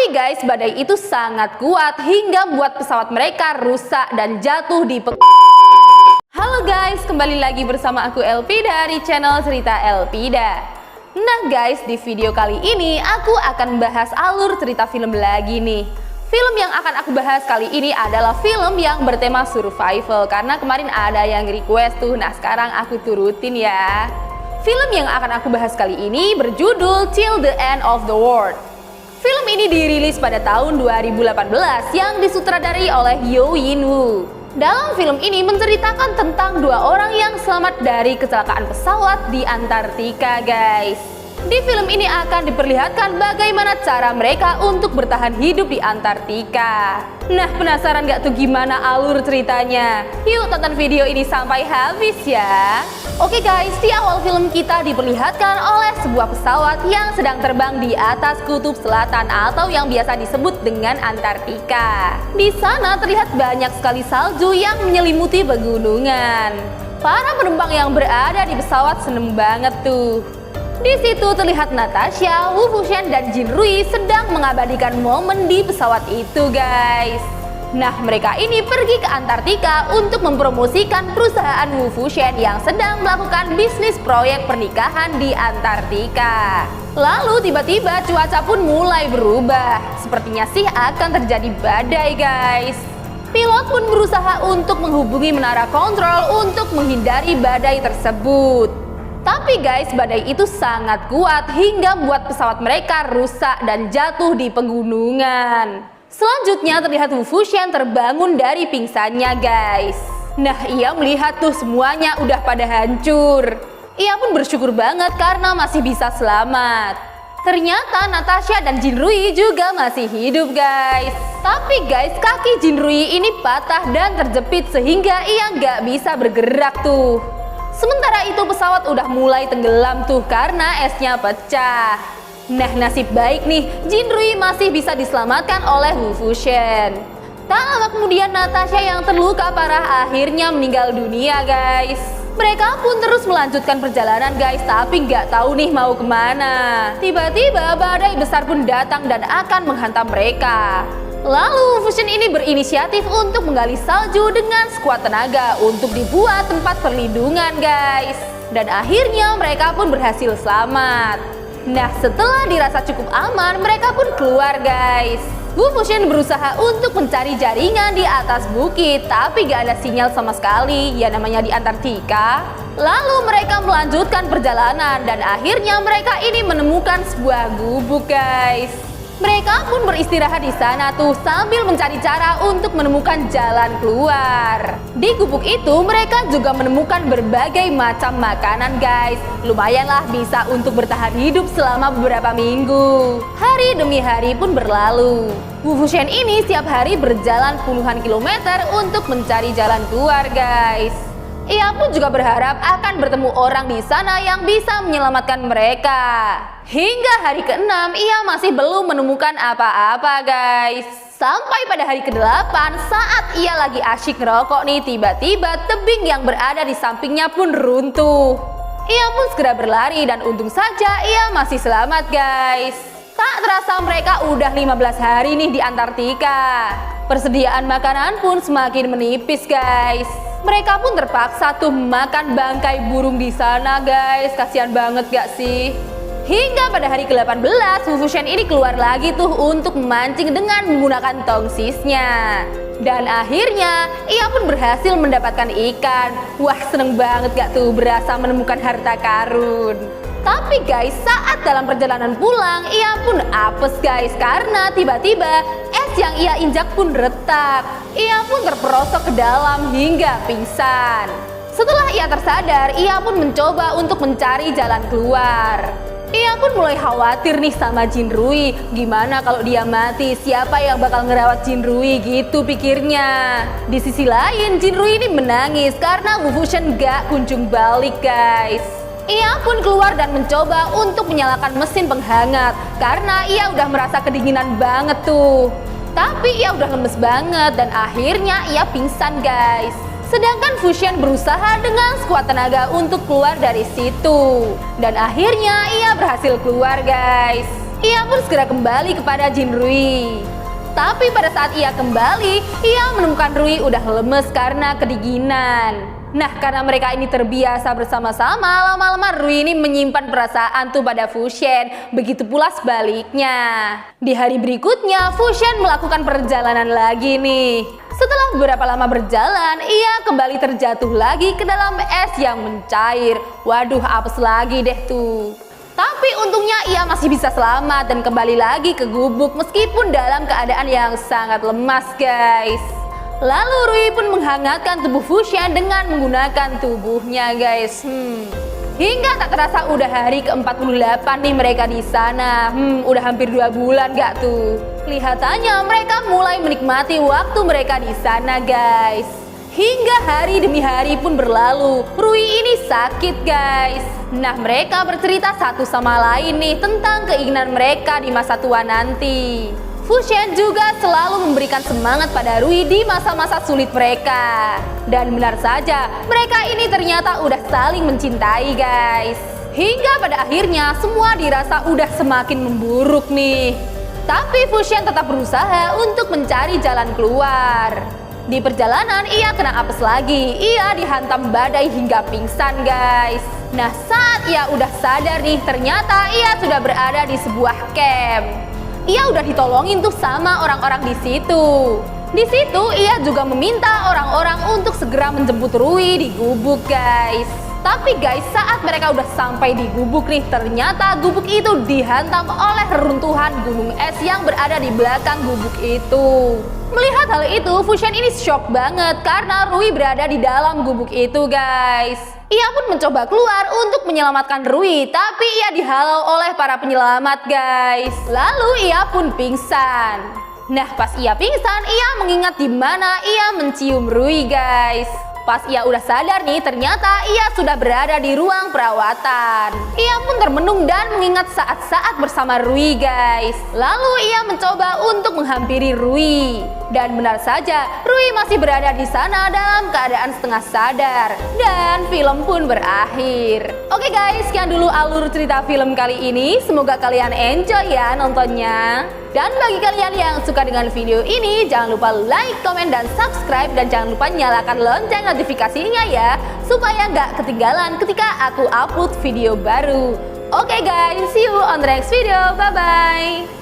Tapi guys, badai itu sangat kuat hingga membuat pesawat mereka rusak dan jatuh di Halo guys, kembali lagi bersama aku Elpida dari channel Cerita Elpida. Nah guys, di video kali ini aku akan membahas alur cerita film lagi nih. Film yang akan aku bahas kali ini adalah film yang bertema survival, karena kemarin ada yang request tuh. Nah sekarang aku turutin ya. Film yang akan aku bahas kali ini berjudul Till the End of the World. Film ini dirilis pada tahun 2018 yang disutradari oleh Yo In Woo. Dalam film ini menceritakan tentang dua orang yang selamat dari kecelakaan pesawat di Antartika guys. Di film ini akan diperlihatkan bagaimana cara mereka untuk bertahan hidup di Antartika. Nah, penasaran gak tuh gimana alur ceritanya? Yuk tonton video ini sampai habis ya. Oke guys, di awal film kita diperlihatkan oleh sebuah pesawat yang sedang terbang di atas kutub selatan atau yang biasa disebut dengan Antartika. Di sana terlihat banyak sekali salju yang menyelimuti pegunungan. Para penumpang yang berada di pesawat seneng banget tuh. Di situ terlihat Natasha, Wu Fuchen, dan Jin Rui sedang mengabadikan momen di pesawat itu guys. Nah, mereka ini pergi ke Antartika untuk mempromosikan perusahaan Wu Fuchen yang sedang melakukan bisnis proyek pernikahan di Antartika. Lalu tiba-tiba cuaca pun mulai berubah. Sepertinya sih akan terjadi badai guys. Pilot pun berusaha untuk menghubungi menara kontrol untuk menghindari badai tersebut. Tapi guys, badai itu sangat kuat hingga membuat pesawat mereka rusak dan jatuh di pegunungan. Selanjutnya terlihat Wu Fuchen terbangun dari pingsannya guys. Nah, ia melihat tuh semuanya udah pada hancur. Ia pun bersyukur banget karena masih bisa selamat. Ternyata Natasha dan Jin Rui juga masih hidup guys. Tapi guys, kaki Jin Rui ini patah dan terjepit sehingga ia nggak bisa bergerak tuh. Sementara itu pesawat udah mulai tenggelam tuh karena esnya pecah. Nah, nasib baik nih, Jin Rui masih bisa diselamatkan oleh Wu Fuchen. Tak lama kemudian Natasha yang terluka parah akhirnya meninggal dunia guys. Mereka pun terus melanjutkan perjalanan guys, tapi nggak tahu nih mau kemana. Tiba-tiba badai besar pun datang dan akan menghantam mereka. Lalu Wu Fuchen ini berinisiatif untuk menggali salju dengan sekuat tenaga untuk dibuat tempat perlindungan guys. Dan akhirnya mereka pun berhasil selamat. Nah, setelah dirasa cukup aman, mereka pun keluar guys. Wu Fuchen berusaha untuk mencari jaringan di atas bukit, tapi gak ada sinyal sama sekali, ya namanya di Antartika. Lalu mereka melanjutkan perjalanan dan akhirnya mereka ini menemukan sebuah gubuk guys. Mereka pun beristirahat di sana tuh sambil mencari cara untuk menemukan jalan keluar. Di gubuk itu mereka juga menemukan berbagai macam makanan guys. Lumayanlah bisa untuk bertahan hidup selama beberapa minggu. Hari demi hari pun berlalu. Wu Fuchen ini setiap hari berjalan puluhan kilometer untuk mencari jalan keluar guys. Ia pun juga berharap akan bertemu orang di sana yang bisa menyelamatkan mereka. Hingga hari ke-6 ia masih belum menemukan apa-apa guys. Sampai pada hari ke-8 saat ia lagi asyik ngerokok nih, tiba-tiba tebing yang berada di sampingnya pun runtuh. Ia pun segera berlari dan untung saja ia masih selamat guys. Tak terasa mereka udah 15 hari nih di Antartika. Persediaan makanan pun semakin menipis guys. Mereka pun terpaksa tuh makan bangkai burung di sana guys. Kasihan banget gak sih? Hingga pada hari ke-18 Wu Fuchen ini keluar lagi tuh untuk memancing dengan menggunakan tongsisnya. Dan akhirnya ia pun berhasil mendapatkan ikan. Wah, seneng banget gak tuh berasa menemukan harta karun. Tapi guys, saat dalam perjalanan pulang ia pun apes guys karena tiba-tiba es yang ia injak pun retak. Ia pun terperosok ke dalam hingga pingsan. Setelah ia tersadar, ia pun mencoba untuk mencari jalan keluar. Ia pun mulai khawatir nih sama Jin Rui. Gimana kalau dia mati? Siapa yang bakal ngerawat Jin Rui? Gitu pikirnya. Di sisi lain, Jin Rui ini menangis karena Wu Fuchen gak kunjung balik guys. Ia pun keluar dan mencoba untuk menyalakan mesin penghangat karena ia udah merasa kedinginan banget tuh. Tapi ia udah lemes banget dan akhirnya ia pingsan guys. Sedangkan Fuchen berusaha dengan sekuat tenaga untuk keluar dari situ. Dan akhirnya ia berhasil keluar guys. ia pun segera kembali kepada Jin Rui. Tapi pada saat ia kembali, ia menemukan Rui udah lemes karena kedinginan. Nah, karena mereka ini terbiasa bersama-sama, lama-lama Rui ini menyimpan perasaan tuh pada Fusion. Begitu pula sebaliknya. Di hari berikutnya, Fusion melakukan perjalanan lagi nih. Setelah beberapa lama berjalan, ia kembali terjatuh lagi ke dalam es yang mencair. Waduh, apes lagi deh tuh. Tapi untungnya ia masih bisa selamat dan kembali lagi ke gubuk meskipun dalam keadaan yang sangat lemas, guys. Lalu Rui pun menghangatkan tubuh Fusion dengan menggunakan tubuhnya, guys. Hingga tak terasa udah hari ke-48 nih mereka di sana. Udah hampir 2 bulan gak tuh? Kelihatannya mereka mulai menikmati waktu mereka di sana, guys. Hingga hari demi hari pun berlalu. Rui ini sakit, guys. Nah, mereka bercerita satu sama lain nih tentang keinginan mereka di masa tua nanti. Fusion juga selalu memberikan semangat pada Rui di masa-masa sulit mereka. Dan benar saja, mereka ini ternyata udah saling mencintai, guys. Hingga pada akhirnya semua dirasa udah semakin memburuk nih. Tapi Fusion tetap berusaha untuk mencari jalan keluar. Di perjalanan ia kena apes lagi. Ia dihantam badai hingga pingsan, guys. Nah, saat ia udah sadar nih, ternyata ia sudah berada di sebuah camp. Ia udah ditolongin tuh sama orang-orang di situ. Di situ ia juga meminta orang-orang untuk segera menjemput Rui di gubuk, guys. Tapi guys, saat mereka udah sampai di gubuk nih, ternyata gubuk itu dihantam oleh reruntuhan gunung es yang berada di belakang gubuk itu. Melihat hal itu, Fusion ini shock banget karena Rui berada di dalam gubuk itu, guys. Ia pun mencoba keluar untuk menyelamatkan Rui, tapi ia dihalau oleh para penyelamat, guys. Lalu ia pun pingsan. Nah, pas ia pingsan, ia mengingat di mana ia mencium Rui, guys. Pas ia udah sadar nih, ternyata ia sudah berada di ruang perawatan. Ia pun termenung dan mengingat saat-saat bersama Rui, guys. Lalu ia mencoba untuk menghampiri Rui. Dan benar saja, Rui masih berada di sana dalam keadaan setengah sadar. Dan film pun berakhir. Oke guys, sekian dulu alur cerita film kali ini. Semoga kalian enjoy ya nontonnya. Dan bagi kalian yang suka dengan video ini, jangan lupa like, komen, dan subscribe. Dan jangan lupa nyalakan lonceng notifikasinya ya, supaya nggak ketinggalan ketika aku upload video baru. Oke guys, see you on the next video. Bye-bye.